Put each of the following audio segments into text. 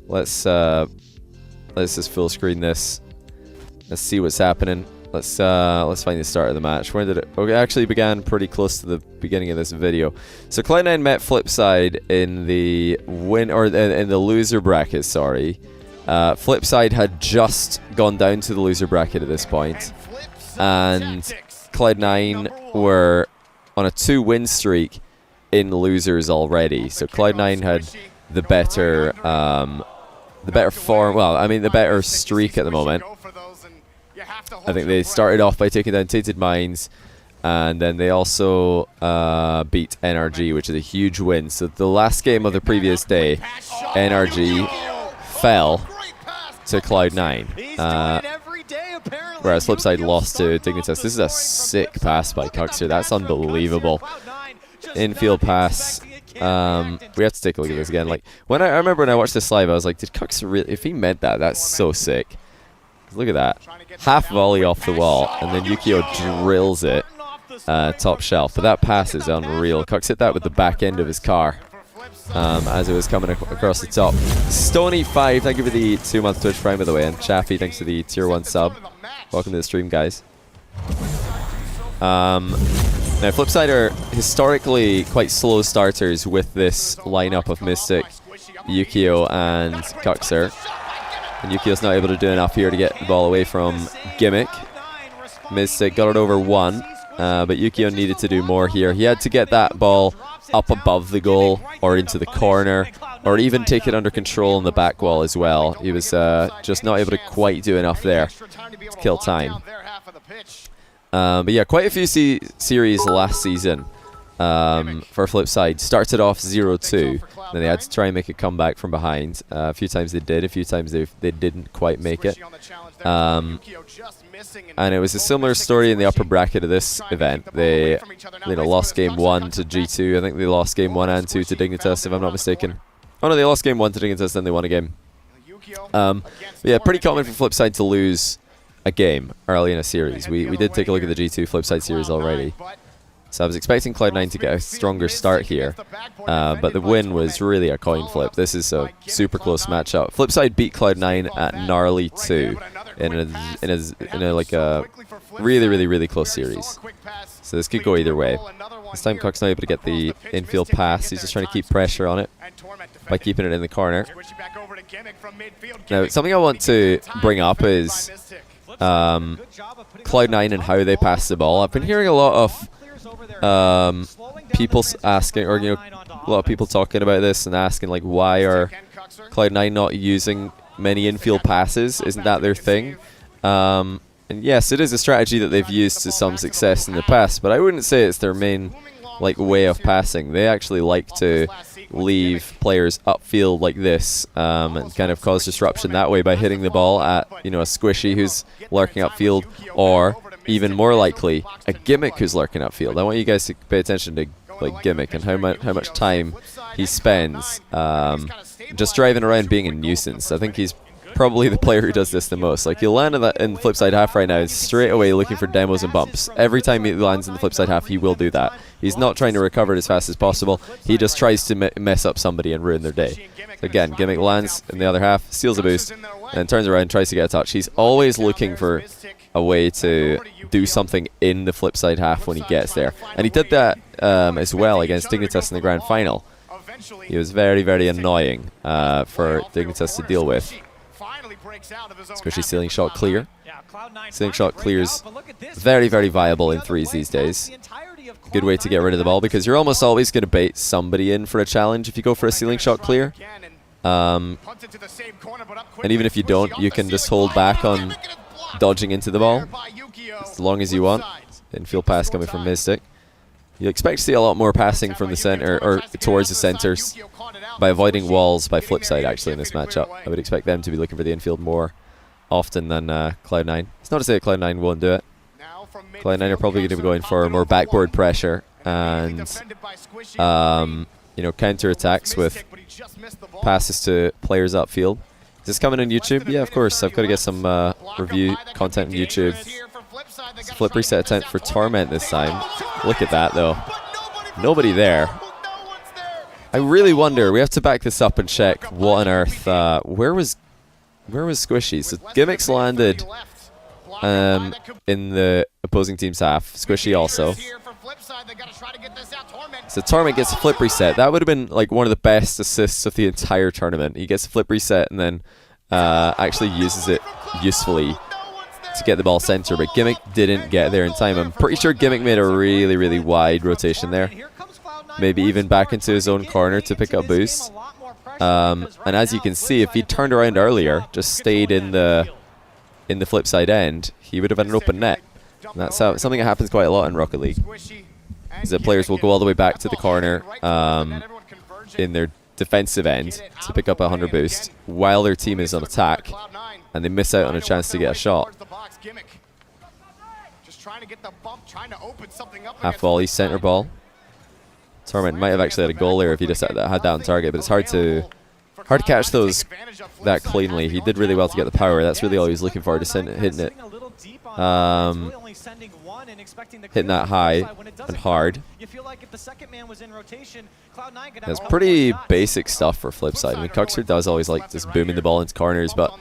Let's just full screen this. Let's see what's happening. Let's find the start of the match. When did it? Oh, it actually began pretty close to the beginning of this video. So Cloud9 met Flipside in the in the loser bracket. Sorry, Flipside had just gone down to the loser bracket at this point, and Cloud9 were on a 2-win streak in losers already. So Cloud9 had the better form. Well, I mean the better streak at the moment. I think they started off by taking down Tainted Minds, and then they also beat NRG, which is a huge win. So the last game of the previous day, NRG fell to Cloud9, whereas Flipside lost to Dignitas. This is a sick pass by Cuxer. That's unbelievable. Infield pass. We have to take a look at this again. Like I remember when I watched this live, I was like, did Cuxer really? If he meant that, that's so sick. Look at that. Half volley off the wall, and then Yukio drills it top shelf. But that pass is unreal. Cux hit that with the back end of his car as it was coming across the top. Stony5, thank you for the 2-month Twitch Prime, by the way. And Chaffee, thanks for the tier 1 sub. Welcome to the stream, guys. Now, Flipside are historically quite slow starters with this lineup of Mystic, Yukio, and Cuxer. And Yukio's not able to do enough here to get the ball away from Gimmick. Mystic got it over 1, but Yukio needed to do more here. He had to get that ball up above the goal or into the corner, or even take it under control on the back wall as well. He was just not able to quite do enough there to kill time. But yeah, quite a few series last season for Flipside. Started off 0-2, then they had to try and make a comeback from behind. A few times they did, a few times they didn't quite make it. And it was a similar story in the upper bracket of this event. They lost game 1 to G2. I think they lost game 1 and 2 to Dignitas, if I'm not mistaken. Oh no, they lost game 1 to Dignitas, then they won a game. Yeah, pretty common for Flipside to lose a game early in a series. We did take a look at the G2 Flipside series already. So I was expecting Cloud9 to get a stronger start here, but the win was really a coin flip. This is a super close matchup. Flipside beat Cloud9 at gnarly 2 in a like a really close series. So this could go either way. This time Cook's not able to get the infield pass. He's just trying to keep pressure on it by keeping it in the corner. Now, something I want to bring up is Cloud9 and how they pass the ball. I've been hearing a lot of people asking, or a lot of people talking about this and asking, like, why are Cloud9 not using many infield passes? Isn't that their thing? And yes, it is a strategy that they've used to some success in the past, but I wouldn't say it's their main way of passing. They actually like to leave players upfield like this and kind of cause disruption that way by hitting the ball at a squishy who's lurking upfield, or even more likely a Gimmick who's lurking upfield. I want you guys to pay attention to Gimmick and how much time he spends just driving around being a nuisance. I think he's probably the player who does this the most. Like, he'll land in Flipside half right now, straight away looking for demos and bumps. Every time he lands in the Flipside half, he will do that. He's not trying to recover it as fast as possible. He just tries to mess up somebody and ruin their day. So again, Gimmick lands in the other half, steals a boost, and then turns around and tries to get a touch. He's always looking for a way to do something in the Flipside half when he gets there. And he did that as well against Dignitas in the grand final. He was very annoying for Dignitas to deal with. Especially ceiling shot clear. Ceiling shot clears very viable in threes these days. Good way to get rid of the ball, because you're almost always going to bait somebody in for a challenge if you go for a ceiling shot clear. And even if you don't, you can just hold back on dodging into the ball as long as you want. Infield pass coming from Mystic. You expect to see a lot more passing from the center, or towards the centers, by avoiding walls by Flipside actually in this matchup. I would expect them to be looking for the infield more often than Cloud9. It's not to say that Cloud9 won't do it. Cloud9 are probably going to be going for more backboard pressure and counter attacks with passes to players upfield. Is this coming on YouTube? Yeah, of course. I've got to get some review content on YouTube. It's a flip reset attempt for Torment this time. Look at that, though. Nobody there. I really wonder. We have to back this up and check what on earth. Where was Squishy? So Gimmicks landed in the opposing team's half. Squishy also. So Torment gets a flip reset. That would have been like one of the best assists of the entire tournament. He gets a flip reset and then actually uses it usefully to get the ball center, but Gimmick didn't get there in time. I'm pretty sure Gimmick made a really, really wide rotation there. Maybe even back into his own corner to pick up boost. And as you can see, if he turned around earlier, just stayed in the flip side end, he would have had an open net. And that's something that happens quite a lot in Rocket League. Is that players will go all the way back to the corner in their defensive end to pick up a 100 boost while their team is on attack, and they miss out on a chance to get a shot. Half volley, center ball. Torment might have actually had a goal there if he just had that on target, but it's hard to catch those that cleanly. He did really well to get the power. That's really all he was looking for, just hitting it. Hitting that high and hard. That's pretty basic stuff for Flipside. I mean, Cuxer does always like just booming the ball into corners, but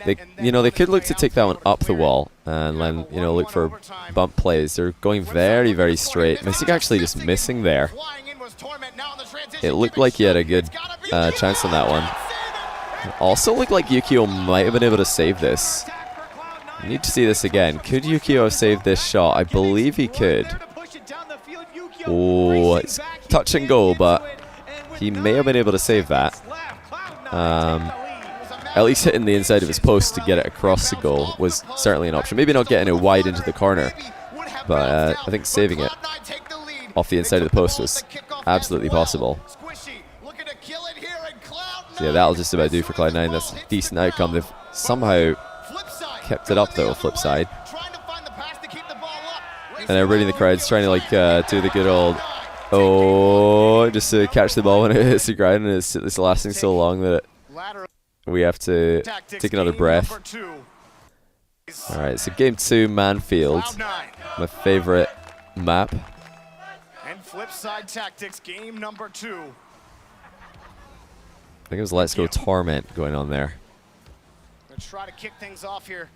they could look to take that one up the wall and then look for bump plays. They're going very, very straight. Mystic actually just missing there. It looked like he had a good chance on that one. It also looked like Yukio might have been able to save this. I need to see this again. Could Yukio have saved this shot? I believe he could. Oh, it's touch and go, but he may have been able to save that. At least hitting the inside of his post to get it across the goal was certainly an option. Maybe not getting it wide into the corner, but I think saving it off the inside of the post was absolutely possible. So yeah, that'll just about do for Cloud9. That's a decent outcome. They've somehow kept it up though, flip side. And everybody in the crowd's trying to like do the good old just to catch the ball when it hits the ground, and it's lasting so long that we have to take another breath. Alright, so game 2, Manfield. My favorite map. And flip side tactics, game number 2. I think it was Let's Go Torment going on there. Try to kick things off here.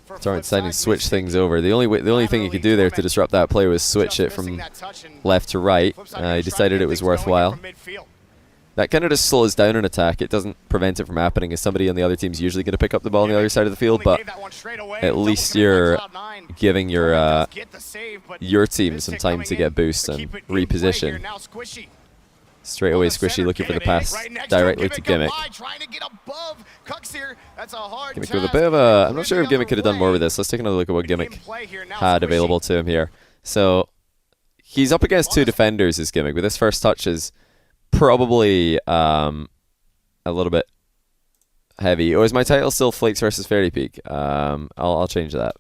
Torment deciding to switch things over. The only thing he could do there to disrupt that play was switch it from left to right. He decided it was worthwhile. That kind of just slows down an attack. It doesn't prevent it from happening, as somebody on the other team's usually going to pick up the ball on the other side of the field, but at least you're giving your team some time to get boost and reposition. Straight away, Squishy looking for the pass directly to Gimmick. Gimmick with a bit of a... I'm not sure if Gimmick could have done more with this. Let's take another look at what Gimmick had available to him here. So, he's up against 2 defenders, is Gimmick, but this first touch is probably a little bit heavy. Or is my title still Flakes versus Fairy Peak? I'll change that.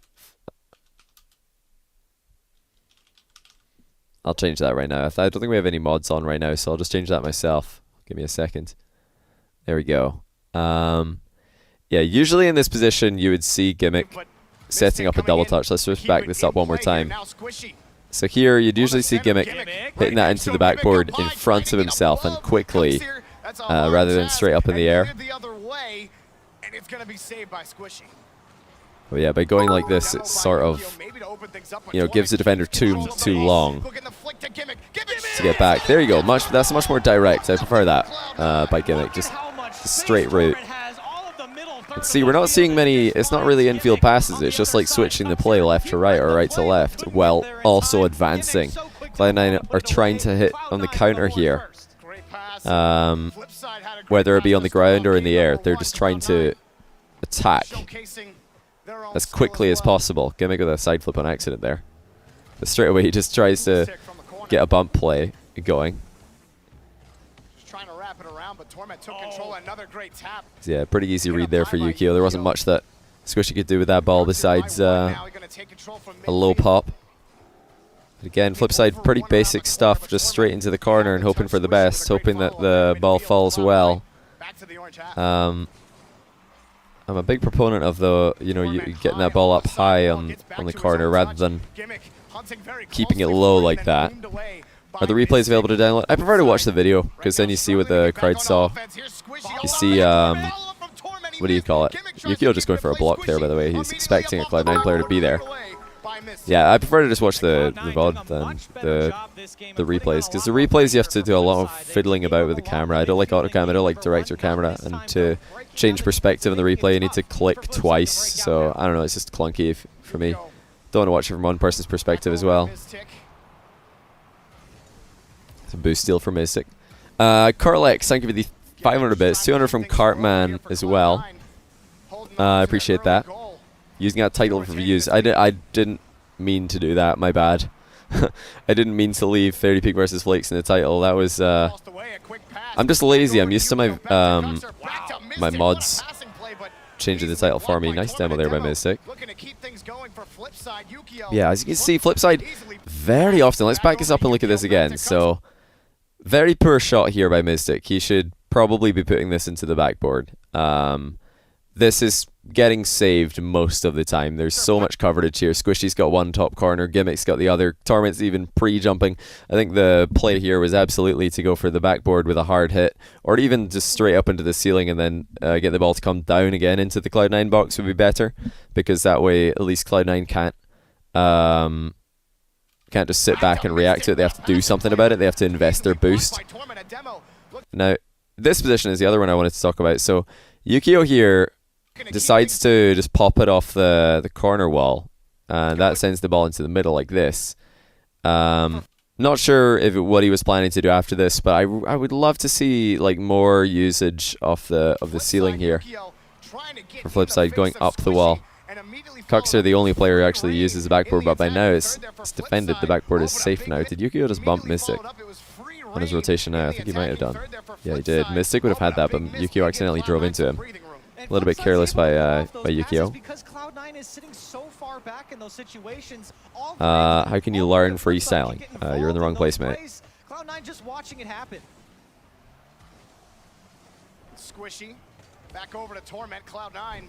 I'll change that right now. I don't think we have any mods on right now, so I'll just change that myself. Give me a second. There we go. Yeah, usually in this position, you would see Gimmick setting up a double touch. Let's just back this up one more time. So here, you'd usually see Gimmick hitting that into the backboard in front of himself and quickly, rather than straight up in the air. But yeah, by going like this, it sort of, gives the defender too long to get back. There you go. That's much more direct. I prefer that by Gimmick. Just a straight route. And see, we're not seeing many. It's not really infield passes. It's just like switching the play left to right or right to left while also advancing. Cloud9 are trying to hit on the counter here. Whether it be on the ground or in the air, they're just trying to attack as quickly as possible. Gimmick with a side flip on accident there. But straight away he just tries to get a bump play going. Just trying to wrap it around, but Torment took control. Another great tap. Yeah, pretty easy read there for Yukio. There wasn't much that Squishy could do with that ball besides a low pop. But again, flip side, pretty basic stuff. Just straight into the corner and hoping for the best, hoping that the ball falls well. I'm a big proponent of you getting that ball up high on the corner rather than keeping it low like that. Are the replays available to download? I prefer to watch the video, because then you see what the crowd saw. You see, what do you call it? Yukio just going for a block there, by the way. He's expecting a Cloud9 player to be there. Yeah, I prefer to just watch the VOD than the replays, because the replays you have to do a lot of fiddling about with the camera. I don't like autocam, I don't like director camera, and to change perspective in the replay you need to click twice, so I don't know, it's just clunky for me. Don't want to watch it from one person's perspective as well. It's a boost steal for Mystic. Carlex, thank you for the 500 bits, 200 from Cartman as well. I appreciate that. Using that title for views. I didn't mean to do that, my bad. I didn't mean to leave 30 Peak versus Flakes in the title. That was I'm just lazy. I'm used to my my mods changing the title for me. Nice demo there by Mystic. Yeah, as you can see, Flipside very often. Let's back this up and look at this again. So, very poor shot here by Mystic. He should probably be putting this into the backboard. This is getting saved most of the time. There's so much coverage here. Squishy's got one top corner, Gimmick's got the other, Torment's even pre-jumping. I think the play here was absolutely to go for the backboard with a hard hit, or even just straight up into the ceiling and then get the ball to come down again into the Cloud9 box would be better, because that way at least Cloud9 can't just sit back and react to it. They have to do something about it. They have to invest their boost. Now, this position is the other one I wanted to talk about. So, Yukio here decides to just pop it off the corner wall, and that sends the ball into the middle like this. Not sure what he was planning to do after this, but I would love to see like more usage of the ceiling here for Flipside going up the wall. Cuxer, the only player who actually uses the backboard, but by now it's defended. The backboard is safe now. Did Yukio just bump Mystic on his rotation now? I think he might have done. Yeah, he did. Mystic would have had that, but Yukio accidentally drove into him. A little bit careless by Yukio. How can you learn freestyling? You're in the wrong place, mate. Cloud9 just watching it happen. Squishy, back over to Torment. Cloud9.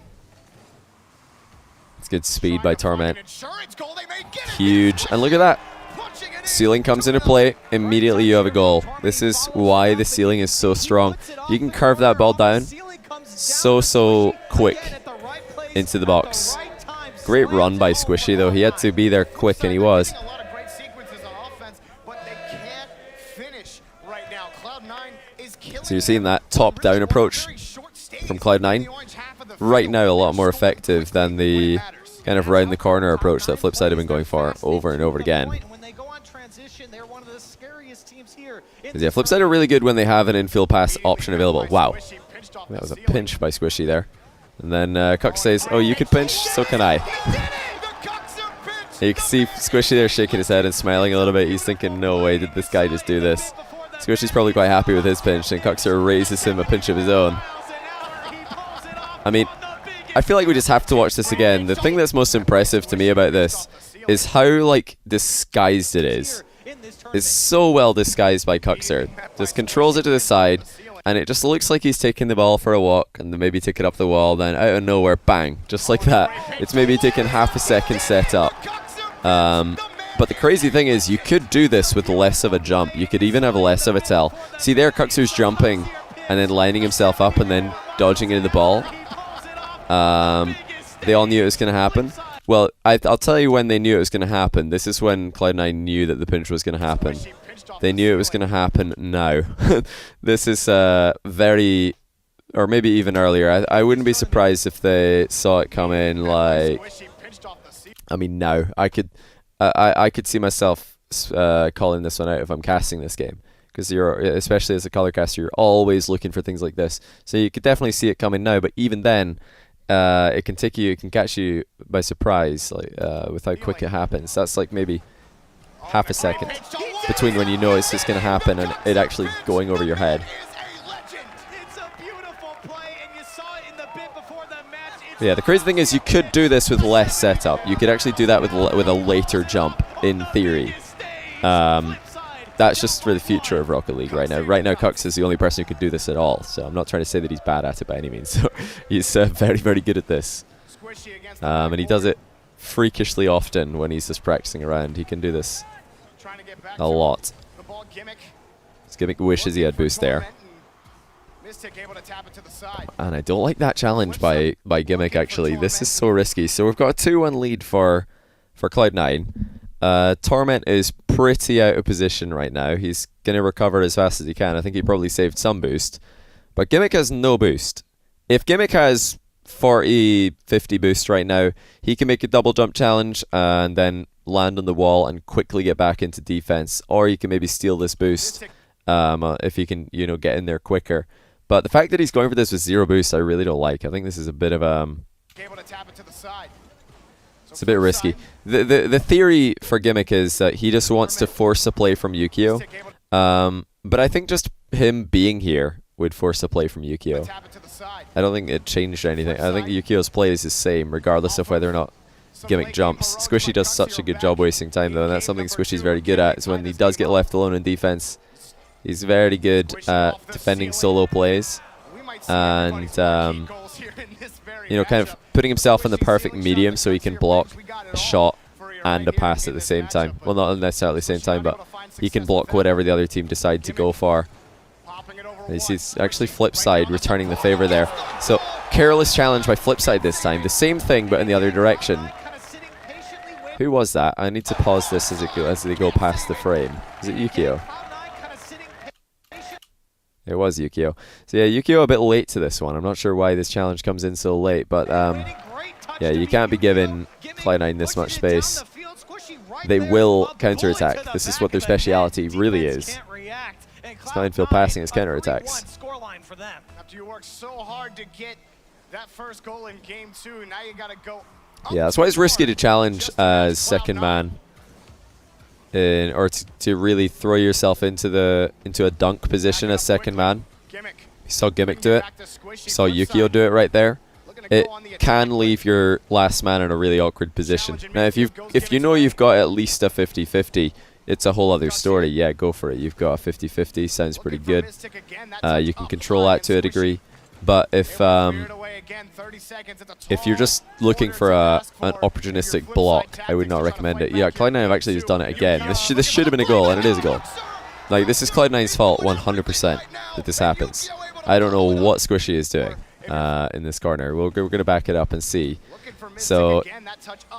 It's good speed by Torment. Huge, and look at that. Ceiling comes into play. Immediately you have a goal. This is why the ceiling is so strong. You can curve that ball down so quick into the box. Great run by Squishy though. He had to be there quick, and he was. So you're seeing that top-down approach from Cloud9. Right now a lot more effective than the kind of round the corner approach that Flipside have been going for over and over again. Yeah, Flipside are really good when they have an infield pass option available. Wow. That was a pinch by Squishy there. And then Cuck says, oh, you could pinch, so can I. You can see Squishy there shaking his head and smiling a little bit. He's thinking, no way did this guy just do this. Squishy's probably quite happy with his pinch, and Cuxer raises him a pinch of his own. I mean, I feel like we just have to watch this again. The thing that's most impressive to me about this is how, like, disguised it is. It's so well disguised by Cuxer. Just controls it to the side, and it just looks like he's taking the ball for a walk, and then maybe take it up the wall, then out of nowhere, bang, just like that. It's maybe taken half a second set up. But the crazy thing is, you could do this with less of a jump. You could even have less of a tell. See there, Cuxer's jumping, and then lining himself up, and then dodging into the ball. They all knew it was going to happen. Well, I'll tell you when they knew it was going to happen. This is when Cloud9 knew that the pinch was going to happen. They knew it was going to happen now. This is very, or maybe even earlier. I wouldn't be surprised if they saw it come in like, I mean now. I could see myself calling this one out if I'm casting this game. Because you're, especially as a color caster, you're always looking for things like this. So you could definitely see it coming now, but even then, it can catch you by surprise, like with how quick it happens. That's like maybe half a second between when you know it's just going to happen and it actually going over your head. Yeah, the crazy thing is you could do this with less setup. You could actually do that with a later jump, in theory. That's just for the future of Rocket League right now. Right now, Cux is the only person who could do this at all. So I'm not trying to say that he's bad at it by any means. So he's very, very good at this. And he does it freakishly often when he's just practicing around. He can do this a lot. Gimmick wishes he had boost there. And I don't like that challenge by Gimmick, actually. This is so risky. So we've got a 2-1 lead for Cloud9. Torment is pretty out of position right now. He's going to recover as fast as he can. I think he probably saved some boost. But Gimmick has no boost. If Gimmick has 40, 50 boost right now, he can make a double jump challenge and then land on the wall and quickly get back into defense. Or he can maybe steal this boost if he can, you know, get in there quicker. But the fact that he's going for this with 0 boost, I really don't like. I think this is a bit of it's a bit risky. The theory for Gimmick is that he just wants to force a play from Yukio. But I think just him being here would force a play from Yukio. I don't think it changed anything. I think Yukio's play is the same, regardless of whether or not Gimmick jumps. Squishy does such a good job wasting time, though, and that's something Squishy's very good at, is when he does get left alone in defense. He's very good at defending solo plays and, you know, kind of putting himself in the perfect medium so he can block a shot and a pass at the same time. Well, not necessarily the same time, but he can block whatever the other team decide to go for. You see, it's actually Flipside returning the favor there. So, careless challenge by Flipside this time. The same thing, but in the other direction. Who was that? I need to pause this as they go past the frame. Is it Yukio? It was Yukio. So yeah, Yukio a bit late to this one. I'm not sure why this challenge comes in so late, but yeah, you can't be giving Cloud9 this much space. They will counterattack. This is what their speciality really is. It's not infield passing, it's counterattacks. After you work so hard to get that first goal in game 2, now you gotta go. Yeah, that's why it's risky to challenge as second man. Or to really throw yourself into a dunk position as second man. You saw Gimmick do it. You saw Yukio do it right there. It can leave your last man in a really awkward position. Now, if you know you've got at least a 50-50, it's a whole other story. Yeah, go for it. You've got a 50-50. Sounds pretty good. You can control that to a degree. But if you're just looking for an opportunistic block, I would not recommend it. Yeah, Cloud9 have actually just done it again. This should have been a goal, and it is a goal. Like, this is Cloud9's fault 100% that this happens. I don't know what Squishy is doing in this corner. We're going to back it up and see. So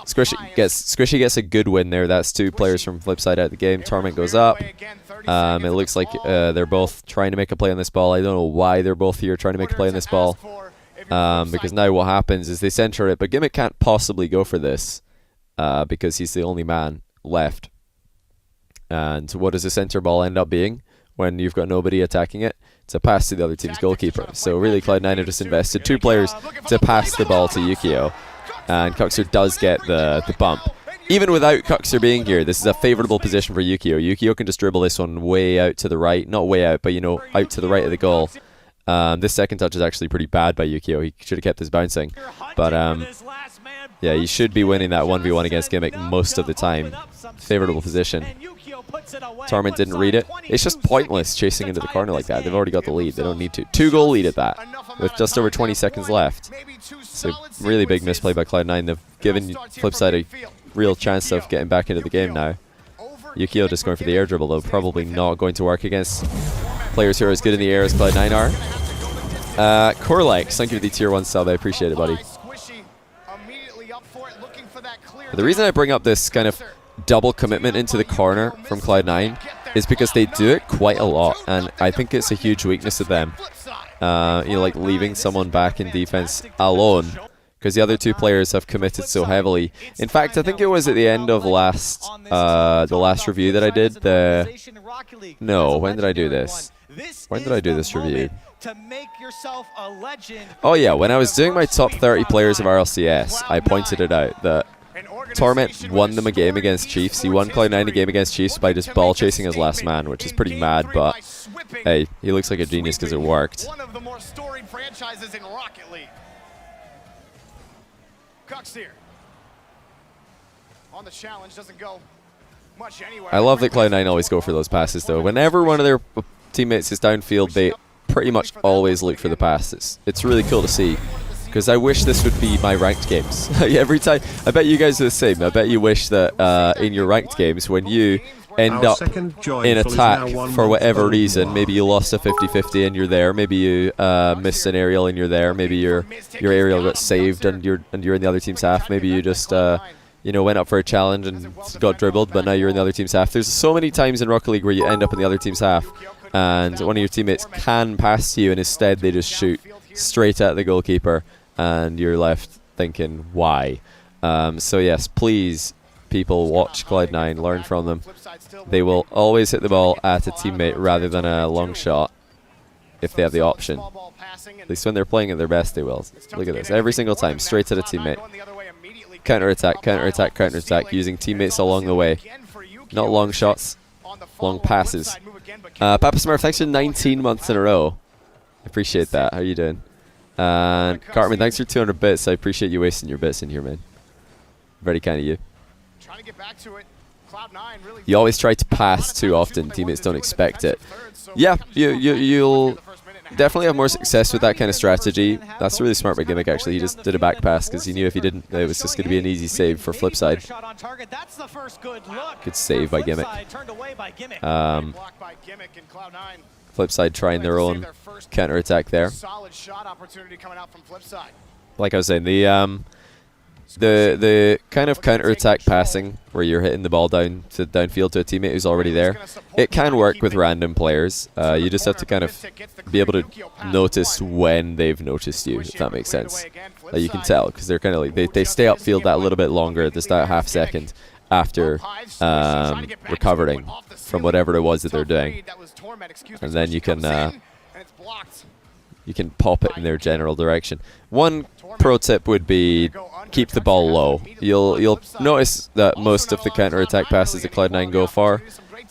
Squishy gets a good win there. That's 2 players from Flipside out of the game. Torment goes up. It looks like they're both trying to make a play on this ball. I don't know why they're both here trying to make a play on this ball. Because now what happens is they center it, but Gimmick can't possibly go for this because he's the only man left. And what does the center ball end up being when you've got nobody attacking it? It's a pass to the other team's goalkeeper. So really Cloud9 have just invested 2 players to pass the ball to Yukio. And Cuxer does get the bump. Even without Cuxer being here, this is a favorable position for Yukio. Yukio can just dribble this one way out to the right. Not way out, but, you know, out to the right of the goal. This second touch is actually pretty bad by Yukio. He should have kept this bouncing. But, yeah, you should be winning that 1v1 against Gimmick most of the time. Favorable position. Torment didn't read it. It's just pointless chasing into the corner like that. They've already got the lead. They don't need to. 2-goal lead at that, with just over 20 seconds left. It's a really big misplay by Cloud9. They've given Flipside a real chance of getting back into the game now. Yukio just going for the air dribble, though. Probably not going to work against players who are as good in the air as Cloud9 are. Corlex, thank you for the tier 1 sub. I appreciate it, buddy. The reason I bring up this kind of double commitment into the corner from Cloud9 is because they do it quite a lot, and I think it's a huge weakness of them. You know, like leaving someone back in defense alone, because the other 2 players have committed so heavily. In fact, I think it was at the end of the last review that I did. No, when did I do this? When did I do this review? Oh yeah, when I was doing my top 30 players of RLCS, I pointed it out that Torment won them a game against Chiefs. He won Cloud9 a game against Chiefs by just ball chasing his last man, which is pretty mad, but hey, he looks like a genius because it worked. One of the more storied franchises in Rocket League. Cucks here. On the challenge, doesn't go much anywhere. I love that Cloud9 always go for those passes, though. Whenever one of their teammates is downfield, they pretty much always look for the passes. It's really cool to see, because I wish this would be my ranked games. Every time, I bet you guys are the same. I bet you wish that in your ranked games, when you end up in attack for whatever reason. Maybe you lost a 50-50 and you're there. Maybe you missed an aerial and you're there. Maybe your aerial got saved and you're in the other team's half. Maybe you just you know, went up for a challenge and got dribbled, but now you're in the other team's half. There's so many times in Rocket League where you end up in the other team's half and one of your teammates can pass to you and instead they just shoot straight at the goalkeeper and you're left thinking, why? So yes, please, people, watch Cloud9, learn from them. They will always hit the ball at a teammate rather than a long shot if they have the option. At least when they're playing at their best, they will. Look at this, every single time, straight at a teammate. Counter-attack, counter-attack, counter-attack, using teammates along the way. Not long shots, long passes. Papa Smurf, thanks for 19 months in a row. I appreciate that. How are you doing? And Cartman, thanks for 200 bits. I appreciate you wasting your bits in here, man. Very kind of you. You always try to pass too often. Teammates don't expect it. Yeah, you'll definitely have more success with that kind of strategy. That's really smart by Gimmick, actually. He just did a back pass because he knew if he didn't, it was just going to be an easy save for Flipside. Good save by Gimmick. Flipside trying their own counter-attack there. Like I was saying, the kind of counter-attack passing where you're hitting the ball downfield to a teammate who's already there, it can work with random players. You just have to kind of be able to notice when they've noticed you, if that makes sense. You can tell because they're kind of like they stay upfield that little bit longer, just that half second after recovering from whatever it was that they're doing, and then you can pop it in their general direction. One pro tip would be keep the ball low. You'll notice that most of the counter-attack passes that Cloud9 go for,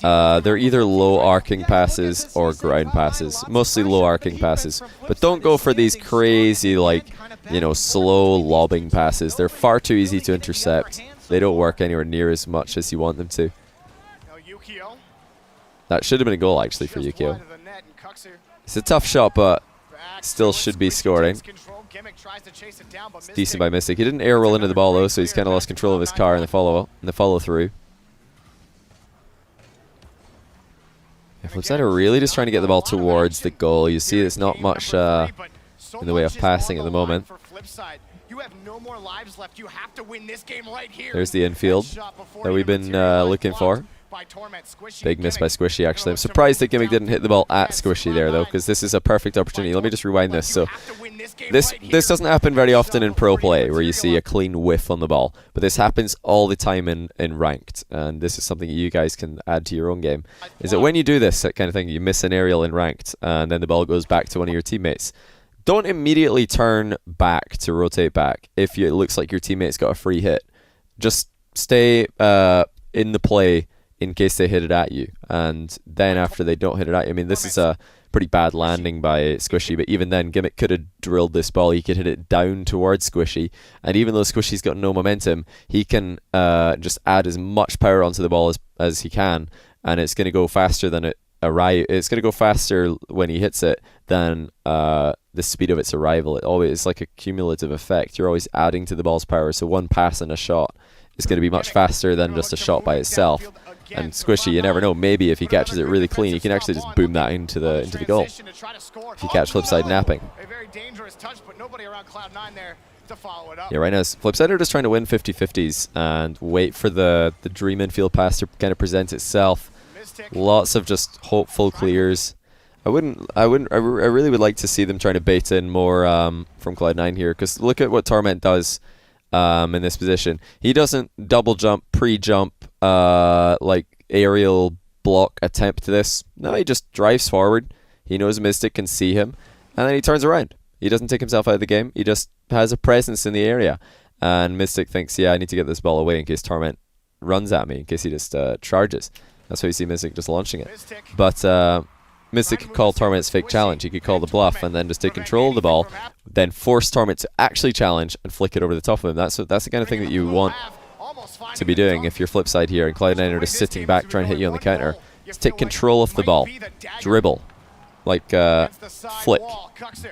they're either low arcing passes or ground passes. Mostly low arcing passes. But don't go for these crazy, like, you know, slow lobbing passes. They're far too easy to intercept. They don't work anywhere near as much as you want them to. That should have been a goal, actually, for Yukio. It's a tough shot, but still should be scoring. It's decent by Mystic. He didn't air roll into the ball, though, so he's kind of lost control of his car in the follow-through. Flipside are really just trying to get the ball towards the goal. You see there's not much in the way of passing at the moment. There's the infield that we've been looking for. Big miss by Squishy, actually. I'm surprised that Gimmick didn't hit the ball at Squishy there, though, because this is a perfect opportunity. Let me just rewind this. So this doesn't happen very often in pro play, where you see a clean whiff on the ball, but this happens all the time in ranked, and this is something that you guys can add to your own game, is that when you do this kind of thing, you miss an aerial in ranked, and then the ball goes back to one of your teammates. Don't immediately turn back to rotate back if it looks like your teammate's got a free hit. Just stay in the play in case they hit it at you, and then after they don't hit it at you, I mean, this is a pretty bad landing by Squishy, but even then Gimmick could have drilled this ball. He could hit it down towards Squishy, and even though Squishy's got no momentum, he can just add as much power onto the ball as he can, and it's going to go faster than it's going to go faster when he hits it than the speed of its arrival. It's like a cumulative effect. You're always adding to the ball's power, so one pass and a shot is going to be much faster than just a shot by itself. And Squishy, you never know, maybe if he catches it really clean, he can actually just boom that into the goal if you catch Flipside napping. Yeah, right now Flipside are just trying to win 50-50s and wait for the dream infield pass to kind of present itself. Lots of just hopeful clears. I really would like to see them trying to bait in more from Cloud9 here, because look at what Torment does in this position. He doesn't double jump, pre-jump, like aerial block attempt to this. No, he just drives forward. He knows Mystic can see him, and then he turns around. He doesn't take himself out of the game. He just has a presence in the area, and Mystic thinks, yeah, I need to get this ball away in case Torment runs at me, in case he just charges. That's why you see Mystic just launching it. But Mystic could call Torment's fake challenge. He could call the bluff and then just take control of the ball, then force Torment to actually challenge and flick it over the top of him. That's the kind of thing that you want to be doing if you're Flipside here, and Cloud9 are just sitting back trying to hit you on the counter. Just take control of the ball, dribble, like flick,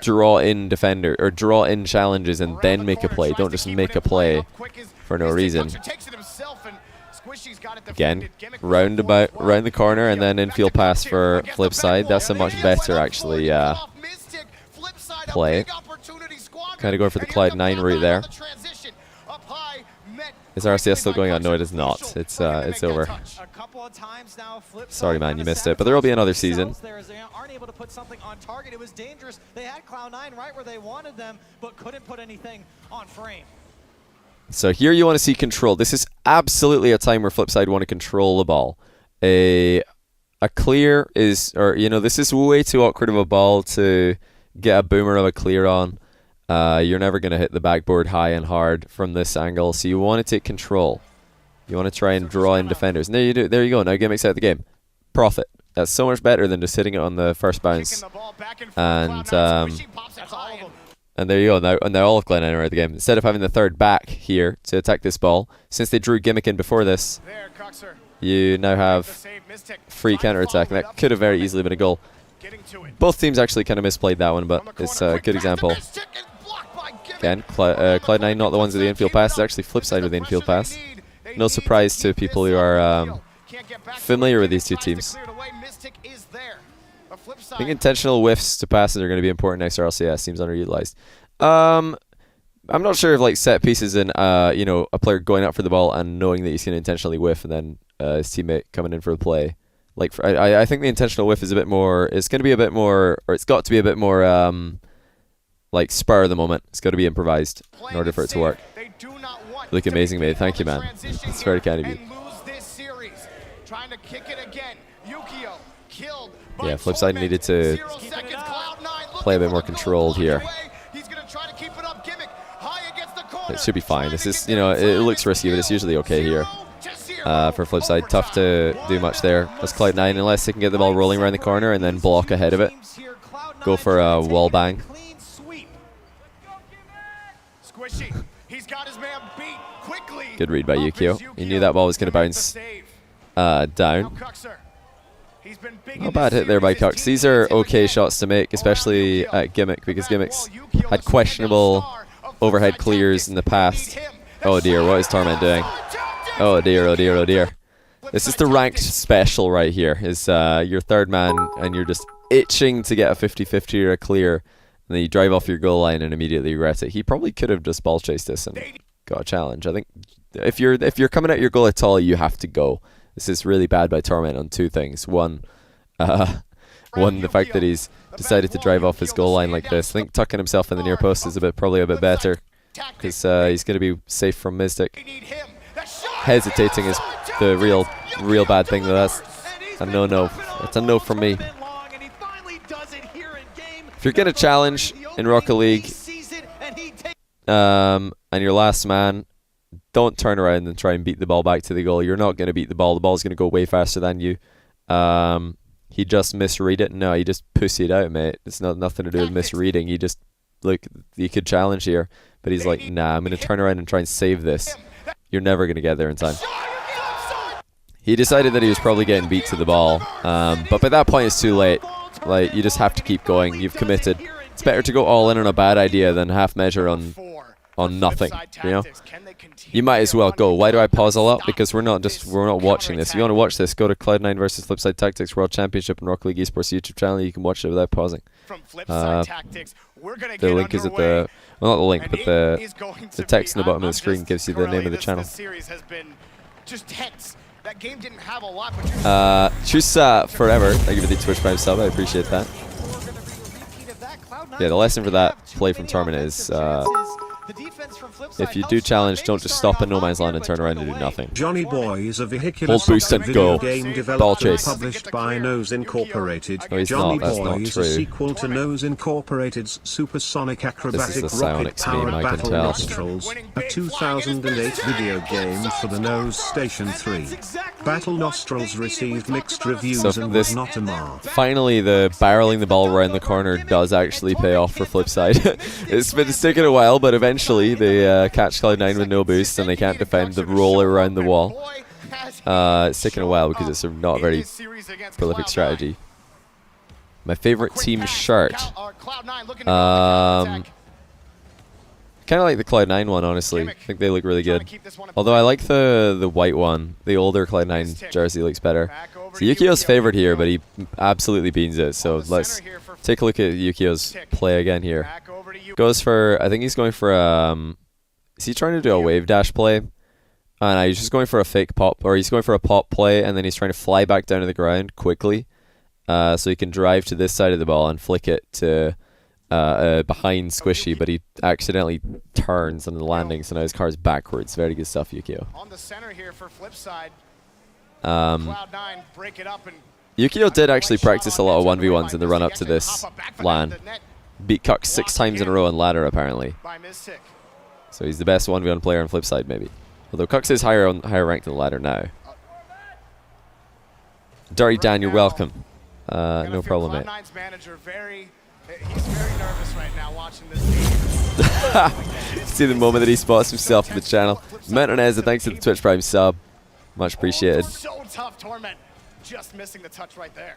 draw in defender, or draw in challenges and then make a play. Don't just make a play for no reason. Again, round the corner and then infield pass for Flipside. That's a much better actually play. Kind of going for the Cloud9 route there. Is RCS still going on? No, it is not. It's over. Sorry, man, you missed it. But there will be another season. Aren't able to put something on target. It was dangerous. They had Cloud9 right where they wanted them, but couldn't put anything on frame. So here you want to see control. This is absolutely a time where Flipside want to control the ball. A clear is, or you know, this is way too awkward of a ball to get a boomer of a clear on. You're never going to hit the backboard high and hard from this angle, so you want to take control. You want to try and draw in defenders. And there you do. There you go. Now Gimmick's out of the game. Profit. That's so much better than just hitting it on the first bounce. And there you go. Now all of Glen are out of the game. Instead of having the third back here to attack this ball, since they drew Gimmick in before this, you now have free counter-attack. And that could have very easily been a goal. Both teams actually kind of misplayed that one, but it's a good example. Again, Cloud9 not the ones with the infield pass. It's actually Flipside with the infield pass. No surprise to people who are familiar with these two teams. I think intentional whiffs to passes are going to be important next to RLCS. Seems underutilized. I'm not sure if like set pieces and you know, a player going up for the ball and knowing that he's going to intentionally whiff and then his teammate coming in for a play. Like I think the intentional whiff is a bit more. It's going to be a bit more, or it's got to be a bit more like spur of the moment. It's got to be improvised in order for it to work. You look amazing, mate. Thank you, man. It's very kind of you. Yeah, Flipside needed to play a bit more controlled here. It should be fine. This is, you know, it looks risky, but it's usually okay here. For Flipside, tough to do much there. That's Cloud9, unless they can get the ball rolling around the corner and then block ahead of it. Go for a wall bang. Good read by Yukio. He knew that ball was going to bounce down. Not bad hit there by Cux. These are okay shots to make, especially at Gimmick, because Gimmick's had questionable overhead clears in the past. Oh dear, what is Torment doing? Oh dear, oh dear, oh dear. This is the ranked special right here. Is your third man and you're just itching to get a 50-50 or a clear, and then you drive off your goal line and immediately regret it. He probably could have just ball chased this and got a challenge. I think if you're coming at your goal at all, you have to go. This is really bad by Torment on two things. One, the fact that he's decided to drive off his goal line like this. I think tucking himself in the near post is probably a bit better, because he's going to be safe from Mystic. Hesitating is the real bad thing, though. That's a no-no. That's a no from me. If you're going to challenge in Rocket League and your last man, don't turn around and try and beat the ball back to the goal. You're not going to beat the ball. The ball's going to go way faster than you. He just misread it. No, he just pussied out, mate. It's nothing to do with misreading. He just, look, you could challenge here, but he's like, nah, I'm going to turn around and try and save this. You're never going to get there in time. He decided that he was probably getting beat to the ball, but by that point it's too late. Like, you just have to keep going. You've committed. It's better to go all in on a bad idea than half measure on nothing, you know? You might as well go. Why do I pause a lot? Because we're not watching this. If you want to watch this, go to Cloud9 versus Flipside Tactics World Championship and Rocket League Esports YouTube channel. You can watch it without pausing. The link is at the, well, not the link, but the text in the bottom of the screen gives you the name of the channel. Choose forever. Thank you for the Twitch Prime sub. I appreciate that. Yeah, the lesson for that play from Torment is if you do challenge, don't just stop in no man's land and turn around and do nothing. Johnny Boy is a vehicular hold boost and video go. game developed Ball and chase. published by Nose Incorporated. No, he's Johnny not. That's Boy not is true. a sequel to Nose Incorporated's supersonic acrobatic the psionics meme, rocket-powered I can Battle tell. Nostrils, a 2008 video game for the Nose Station 3. Battle Nostrils received mixed reviews and was not a mark. Finally, the barreling the ball around the corner does actually pay off for Flipside. It's taken a while, but eventually they catch Cloud9 with no boost and they can't defend the roll around the wall. It's taken a while because it's not a very prolific strategy. My favorite team shirt. Kind of like the Cloud9 one, honestly. I think they look really good. Although I like the white one. The older Cloud9 jersey looks better. So Yukio's favored here, but he absolutely beans it. So let's take a look at Yukio's play again here. Goes for, I think he's going for, is he trying to do a wave dash play? No, he's just going for a fake pop, or he's going for a pop play, and then he's trying to fly back down to the ground quickly. So he can drive to this side of the ball and flick it to behind Squishy, but he accidentally turns on the landing, so now his car's backwards. Very good stuff, Yukio. On the center here for Flipside. Cloud9 break it up, and Yukio did actually practice a lot of 1v1s in the run-up to this LAN. Beat Cuck 6 times in a row on ladder, apparently. So he's the best 1v1 player on Flipside, maybe. Although Cuck is higher ranked than ladder now. Dirty Dan, you're welcome. No problem, mate. He's very nervous right now watching this game. See the moment that he spots himself in the channel. Mentonez, thanks to the Twitch Prime sub. Much appreciated. So tough, Torment. Just missing the touch right there.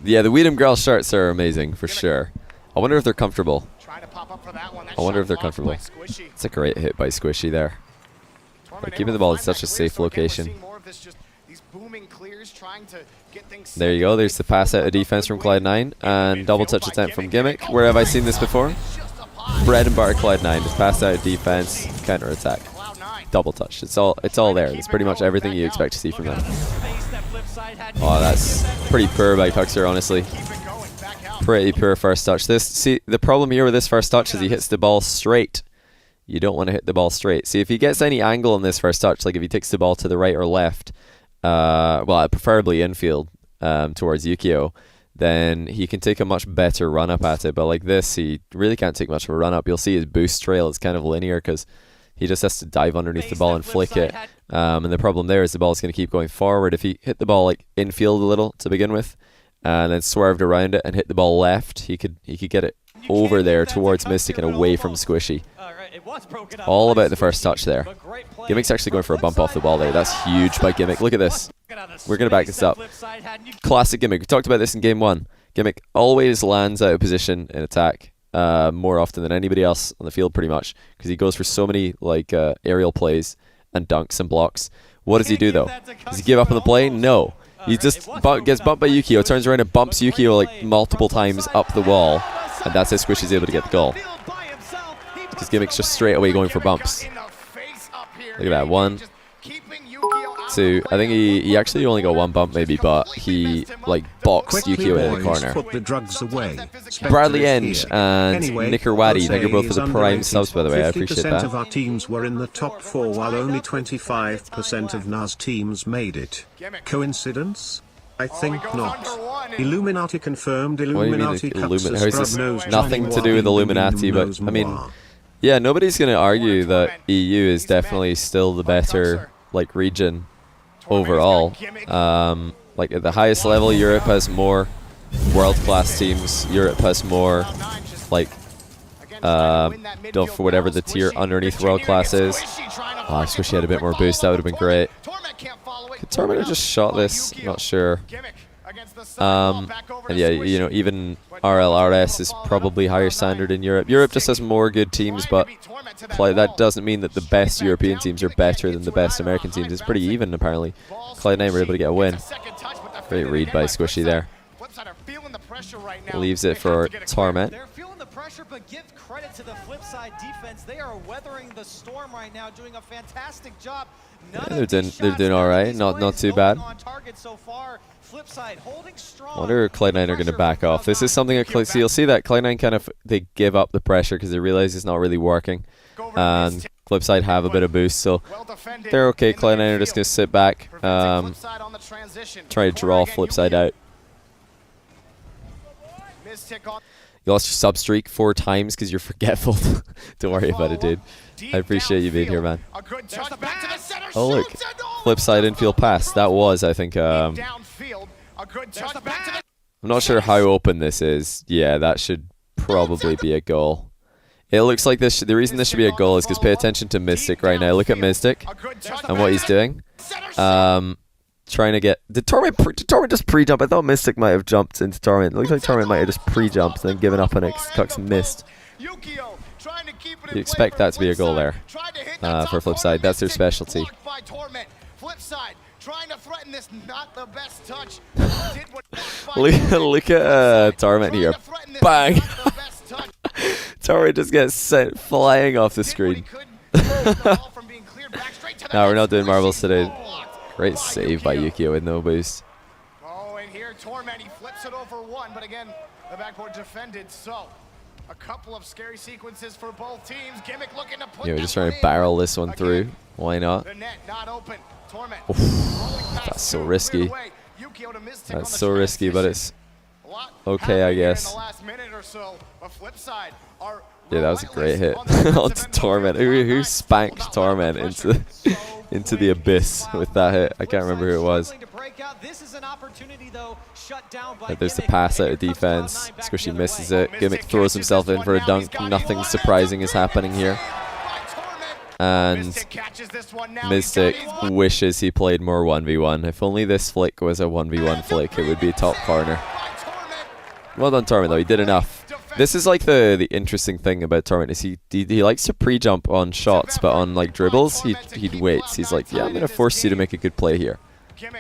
Yeah, the Weedham Girl shirts are amazing, for sure. I wonder if they're comfortable. Trying to pop up for that one. I wonder if they're comfortable. It's a great hit by Squishy there. But keeping the ball in such a safe location. There you go, there's the pass out of defense from Cloud9, and double touch attempt from Gimmick. Where have I seen this before? Bread and butter Cloud9, just pass out of defense, counter attack. Double touch, it's all there. It's pretty much everything you expect to see from them. Oh, that's pretty poor by Cuxer, honestly. Pretty poor first touch. See, the problem here with this first touch is he hits the ball straight. You don't want to hit the ball straight. See, if he gets any angle on this first touch, like if he takes the ball to the right or left, well, preferably infield towards Yukio, then he can take a much better run up at it. But like this, he really can't take much of a run up. You'll see his boost trail is kind of linear because he just has to dive underneath the ball and flick it. And the problem there is the ball is going to keep going forward. If he hit the ball like infield a little to begin with, and then swerved around it and hit the ball left, he could get it over there towards Mystic and away from Squishy. All about the first touch there. Gimmick's actually going for a bump off the ball there. That's huge by Gimmick. Look at this. We're going to back this up. Classic Gimmick. We talked about this in game 1. Gimmick always lands out of position in attack more often than anybody else on the field, pretty much, because he goes for so many like aerial plays and dunks and blocks. What does he do, though? Does he give up on the play? No. He just gets bumped by Yukio, turns around and bumps Yukio like multiple times up the wall, and that's how Squishy's able to get the goal. Because Gimmick's just straight away going for bumps. Look at that, 1, 2. I think he actually only got 1 bump maybe, but he like boxed Yukio in the corner. Put the drugs away. Bradley Enge and Nickerwaddy, thank you both for the prime subs, by the way. I appreciate that. 50% of our teams were in the top 4 while only 25% of NAS teams made it. Coincidence? I think not. Illuminati confirmed. Illuminati knows nothing to do with Illuminati, but I mean, yeah, nobody's going to argue that EU is definitely still the better like region overall. Like at the highest level, Europe has more world-class teams. Europe has more like for whatever the tier underneath world-class is. Oh, I just wish he had a bit more boost. That would have been great. Could Torment have just shot this? I'm not sure. And yeah, you know, even RLRS is probably higher standard in Europe. Europe just has more good teams, but that doesn't mean that the best European teams are better than the best American teams. It's pretty even, apparently. Cloud9 were able to get a win. Great read by Squishy there. Leaves it for Torment. They're feeling the pressure, but give credit to the Flipside defense. They are weathering the storm right now, doing a fantastic job. Yeah, they're doing all right. Not too bad. Flipside holding strong. I wonder if Cloud9 are going to back off. This is something that so you'll see that Cloud9 kind of they give up the pressure because they realize it's not really working, and Flipside have a bit of boost, so they're okay. Cloud9 are just going to sit back, try to draw Flipside out. You lost your sub streak 4 times because you're forgetful. Don't worry about it, dude. I appreciate you being here, man. Oh look, Flipside infield pass. That was, I think, I'm not sure how open this is. Yeah, that should probably be a goal. It looks like this. The reason this should be a goal is because pay attention to Mystic right now. Look at Mystic and what he's doing. Trying to get... Did Torment just pre-jump? I thought Mystic might have jumped into Torment. It looks like Torment might have just pre-jumped and then given up on it because Cuck's missed. You expect that to be a goal there for Flipside. That's their specialty. Flipside trying to threaten this, not the best touch. Look at Torment here. Bang! Torment just gets sent flying off the screen. No, we're not doing marbles today. Great save by Yukio with no boost. Oh, and here Torment, he flips it over one, but again, the backboard defended, so a couple of scary sequences for both teams. Gimmick looking to put we're just trying to barrel this one through. Why not? The net not open. Torment. That's so risky. That's so risky, but it's okay, I guess. Yeah, that was a great hit onto Torment. Who spanked Torment into the abyss with that hit? I can't remember who it was. There's the pass out of defense. Squishy misses it. Gimmick throws himself in for a dunk. Nothing surprising is happening here. And Mystic wishes he played more 1v1. If only this flick was a 1v1 flick, it would be top corner. Well done, Torment, though. He did enough. This is like the interesting thing about Torment is he likes to pre-jump on shots, but on like dribbles, he waits. He's like, yeah, I'm going to force you to make a good play here. At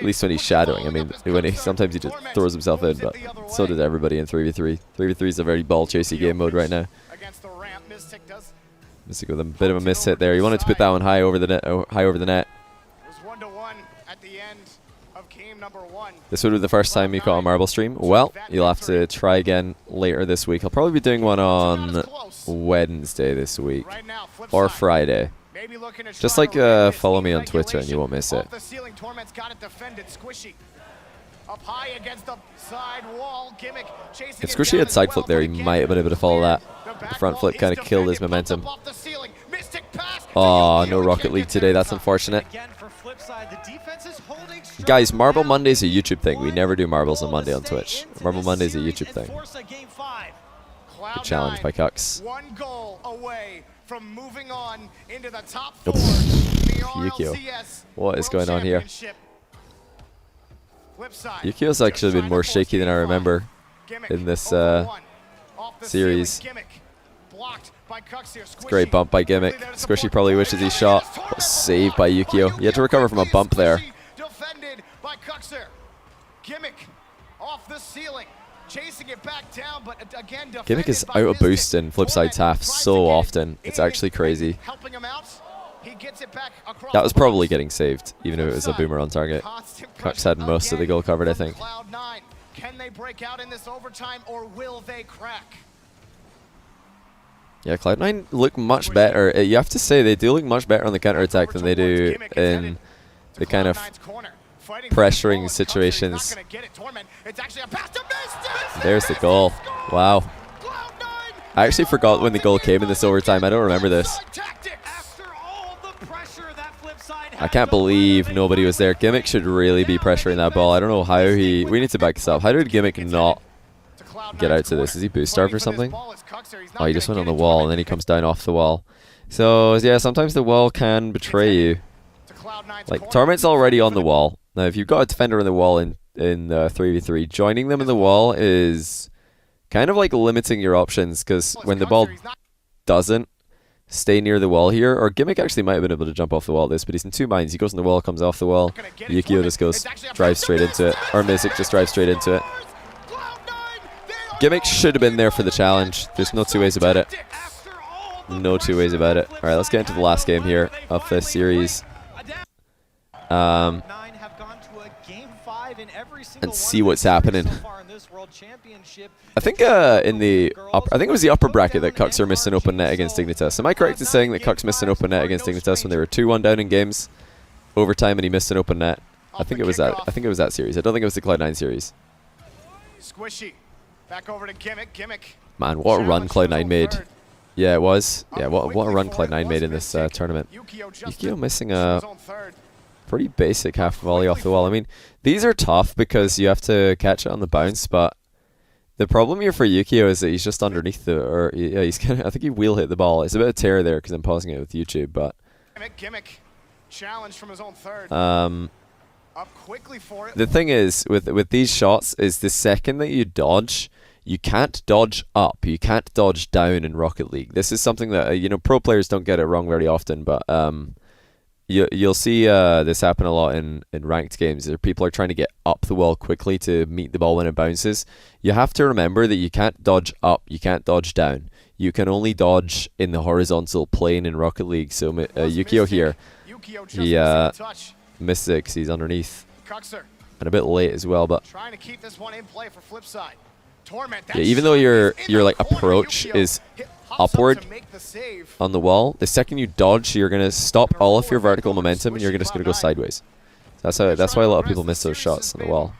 least when he's shadowing. I mean, sometimes he just throws himself in, but so did everybody in 3v3. 3v3 is a very ball-chasey game mode right now. Mystic with a bit of a miss hit there. He wanted to put that one high over the net. This would be the first time you caught a marble stream. Well, you'll have to try again later this week. I'll probably be doing one on Wednesday this week or Friday. Just like follow me on Twitter and you won't miss it. If Squishy had side flip there, he might have been able to follow that. The front flip kind of killed his momentum. Oh, no Rocket League today. That's unfortunate. Guys, Marble Monday is a YouTube thing. We never do marbles on Monday on Twitch. Marble Monday is a YouTube thing. Good challenge by Cux. Yukio. What is going on here? Yukio's actually been more shaky than I remember in this series. It's a great bump by Gimmick. Squishy probably wishes he shot. What a save by Yukio. He had to recover from a bump there. Gimmick is out of boost in Flipside's half so often. It's actually crazy. That was probably getting saved, even if it was a boomer on target. Cux had most of the goal covered, I think. Can they break out in this overtime, or will they crack? Yeah, Cloud9 look much better. You have to say they do look much better on the counter-attack than they do in the kind of pressuring situations. There's the goal. Wow. I actually forgot when the goal came in this overtime. I don't remember this. I can't believe nobody was there. Gimmick should really be pressuring that ball. I don't know how we need to back this up. How did Gimmick not get out to this? Is he boost starved or something? Oh, he just went on the wall and then he comes down off the wall. So, yeah, sometimes the wall can betray you. Like, Torment's already on the wall. Now, if you've got a defender on the wall in 3v3, joining them in the wall is kind of like limiting your options, because when the ball doesn't stay near the wall here, or Gimmick actually might have been able to jump off the wall at this, but he's in two minds. He goes on the wall, comes off the wall. Yukio just drives straight into it. Or Mystic just drives straight into it. Gimmick should have been there for the challenge. There's no two ways about it. No two ways about it. Alright, let's get into the last game here of this series. And see what's happening. I think I think it was the upper bracket that Cuxer missed an open net against Dignitas. Am I correct in saying that Cux missed an open net against Dignitas when they were 2-1 down in games, overtime, and he missed an open net? I think it was that. I think it was that series. I don't think it was the Cloud9 series. Squishy. Back over to Gimmick. Gimmick. Man, what a run Cloud9 made. Yeah, it was. Yeah, what a run Cloud9 made in this tournament. Yukio missing a pretty basic half volley off the wall. I mean, these are tough because you have to catch it on the bounce, but the problem here for Yukio is that he's just underneath yeah, he's I think he wheel hit the ball. It's a bit of terror there because I'm pausing it with YouTube, but Gimmick challenge from his own third. Up quickly for it. The thing is with these shots is the second that you dodge, you can't dodge up, you can't dodge down in Rocket League. This is something that you know, pro players don't get it wrong very often, but you'll see this happen a lot in ranked games. Where people are trying to get up the wall quickly to meet the ball when it bounces. You have to remember that you can't dodge up, you can't dodge down. You can only dodge in the horizontal plane in Rocket League. So Yukio here, he missed it because he's underneath. And a bit late as well, but trying to keep this one in play for Flipside. Torment, yeah, even though your like approach is upward on the wall, the second you dodge, you're gonna stop all of your vertical momentum and you're just gonna go sideways. So that's why a lot of people miss those shots on the wall.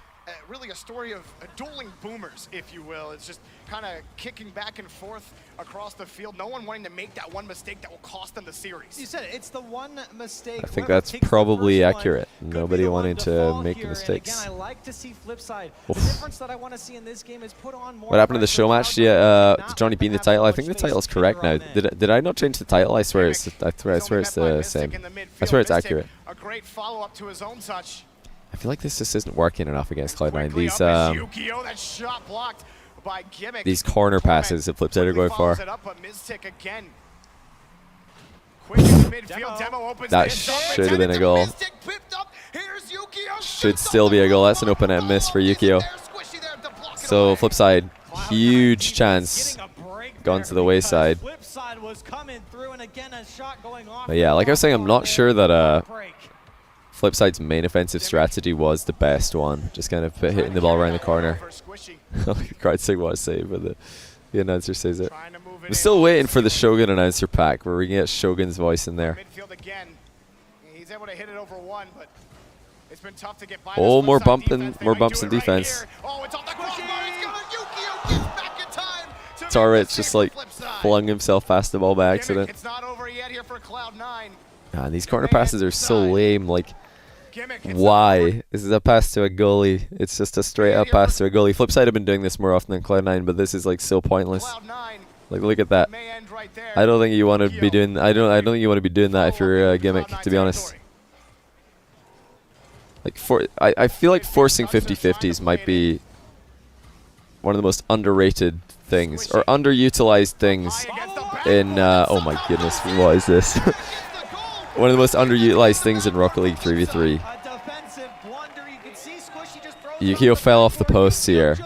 Really a story of dueling boomers, if you will. It's just kind of kicking back and forth across the field. No one wanting to make that one mistake that will cost them the series. You said it, it's the one mistake. I think that's probably accurate. Nobody wanted to make mistakes. Again, I like to see Flipside. The difference that I want to see in this game is put on more. What happened to the show match? Yeah, Johnny being the title. I think the title is correct now. Did I not change the title? I swear it's the same. I swear it's accurate. A great follow-up to his own touch. I feel like this just isn't working enough against Cloud9. These corner passes that Flipside are going for. That should have been a goal. Should still be a goal. That's an open net miss for Yukio. So Flipside, huge chance gone to the wayside. But yeah, like I was saying, I'm not sure that Flipside's main offensive strategy was the best one. Just kind of hitting the ball around the corner. The crowd saying what I say, but the announcer says it. I'm still waiting for the Shogun announcer pack where we can get Shogun's voice in there. Oh, more bumps in defense. Torrit's just like flung himself past the ball by accident. Man, these corner passes are so lame. Like, why? This is a pass to a goalie. It's just a straight up pass to a goalie. Flipside have been doing this more often than Cloud9, but this is like so pointless. Like, look at that. I don't think you want to be doing. I don't think you want to be doing that if you're a Gimmick, to be honest. Like, I feel like forcing 50-50s might be one of the most underrated things or underutilized things in. Oh my goodness, what is this? One of the most underutilized things in Rocket League 3v3. Yukio fell off the post here.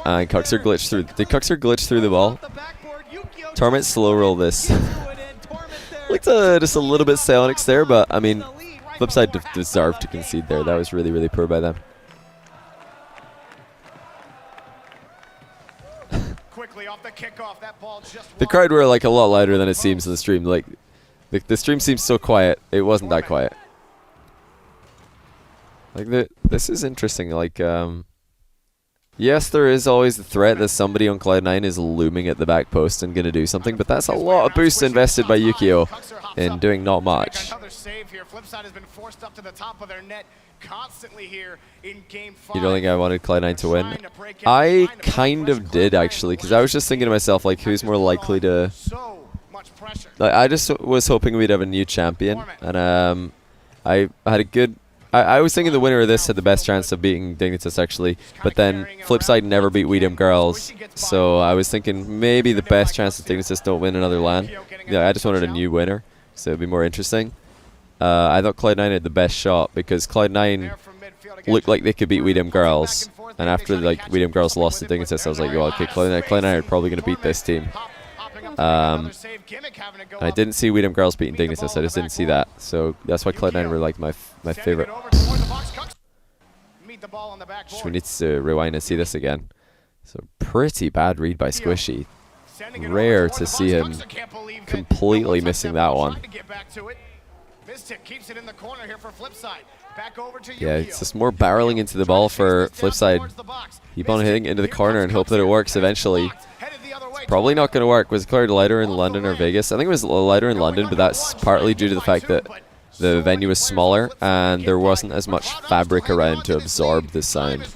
And Cuxer glitched through. Did Cuxer glitch through the ball? Torment slow roll this. Looked just a little bit psionics there, but I mean, Flipside deserved to concede there. That was really, really poor by them. The crowd were like a lot louder than it seems in the stream. Like, the stream seems so quiet. It wasn't that quiet. Like, this is interesting. Like, yes, there is always the threat that somebody on Cloud9 is looming at the back post and going to do something, but that's a lot of boost invested by Yukio in doing not much. You don't think I wanted Cloud9 to win? I kind of did, actually, because I was just thinking to myself, like, who's more likely to... Like, I just was hoping we'd have a new champion, and I had a good... I was thinking the winner of this had the best chance of beating Dignitas, actually, but then Flipside never beat We Dem Girls, so I was thinking maybe the best chance that Dignitas don't win another LAN. Yeah, I just wanted a new winner, so it'd be more interesting. I thought Cloud9 had the best shot because Cloud9 looked like they could beat We Dem Girls, and after like We Dem Girls lost to Dignitas, I was like, well, okay, Cloud9 are probably going to beat this team. I didn't see We Dem Girls beating Dignitas, I just didn't see that, so that's why Cloud9 were like my favorite. We need to rewind and see this again. So pretty bad read by Squishy. Rare to see him completely missing that one. Yeah, it's just more barreling into the ball for Flipside. Keep on hitting into the corner and hope that it works eventually. It's probably not going to work. Was it cleared lighter in London or Vegas? I think it was lighter in London, but that's partly due to the fact that the venue was smaller and there wasn't as much fabric around to absorb the sound.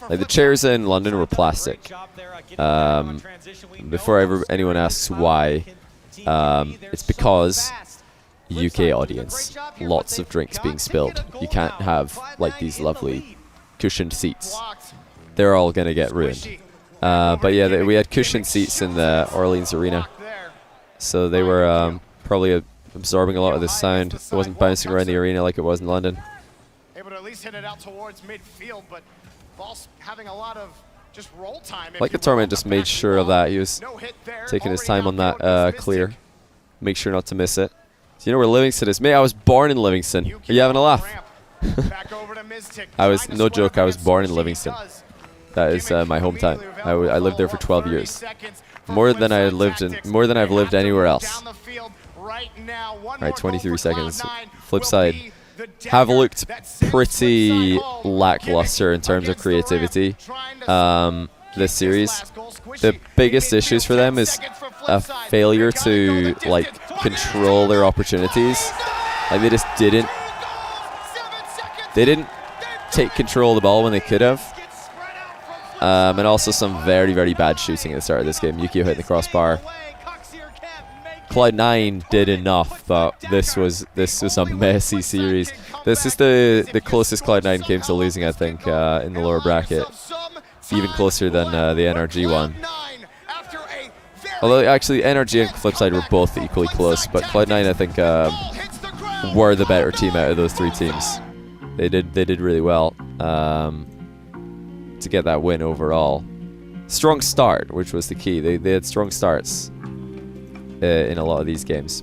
Like, the chairs in London were plastic. Before anyone asks why, it's because UK audience, lots of drinks being spilled. You can't have like these lovely cushioned seats. they're all going to get ruined. But yeah, we had cushioned seats in the Orleans Arena, so they were probably absorbing a lot of the sound. It wasn't bouncing around the arena like it was in London. Able to at least hit it out towards midfield, but Ball's having a lot of just roll time. Like the Torment just made sure of that. He was taking his time on that clear. Make sure not to miss it. So you know where Livingston is? Mate, I was born in Livingston. Are you having a laugh? I was, no joke, I was born in Livingston. That is my hometown. I lived there for 12 years. More than I've lived anywhere else. Right, 23 seconds. Flip side. Have looked pretty lackluster in terms of creativity this series. The biggest issues for them is a failure to like control their opportunities. Like they just didn't take control of the ball when they could have. And also some very, very bad shooting at the start of this game. Yukio hitting the crossbar. Cloud9 did enough, but this was a messy series. This is the closest Cloud9 came to losing, I think, in the lower bracket. Even closer than the NRG one. Although actually NRG and Flipside were both equally close, but Cloud9 I think were the better team out of those three teams. They did really well to get that win overall. Strong start, which was the key. They had strong starts in a lot of these games.